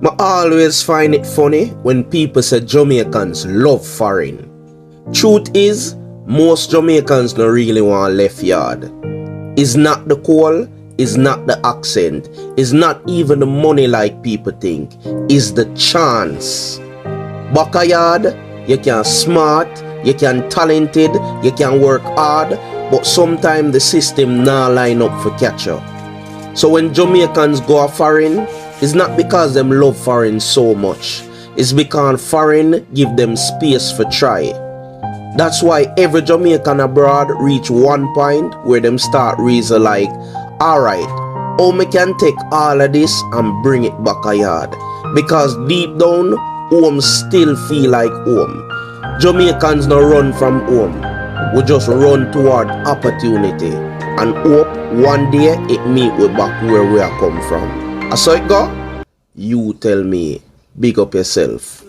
I always find it funny when people say Jamaicans love foreign. Truth is, most Jamaicans don't really want left yard. It's not the call, it's not the accent, it's not even the money like people think. It's the chance. Backyard, you can smart, you can talented, you can work hard, but sometimes the system not line up for catch up. So when Jamaicans go foreign, it's not because them love foreign so much. It's because foreign give them space for try. That's why every Jamaican abroad reach one point where them start reason like, alright, how me can take all of this and bring it back a yard? Because deep down, home still feel like home. Jamaicans no run from home. We just run toward opportunity and hope one day it meet we back where we are come from. I saw it go? You tell me. Big up yourself.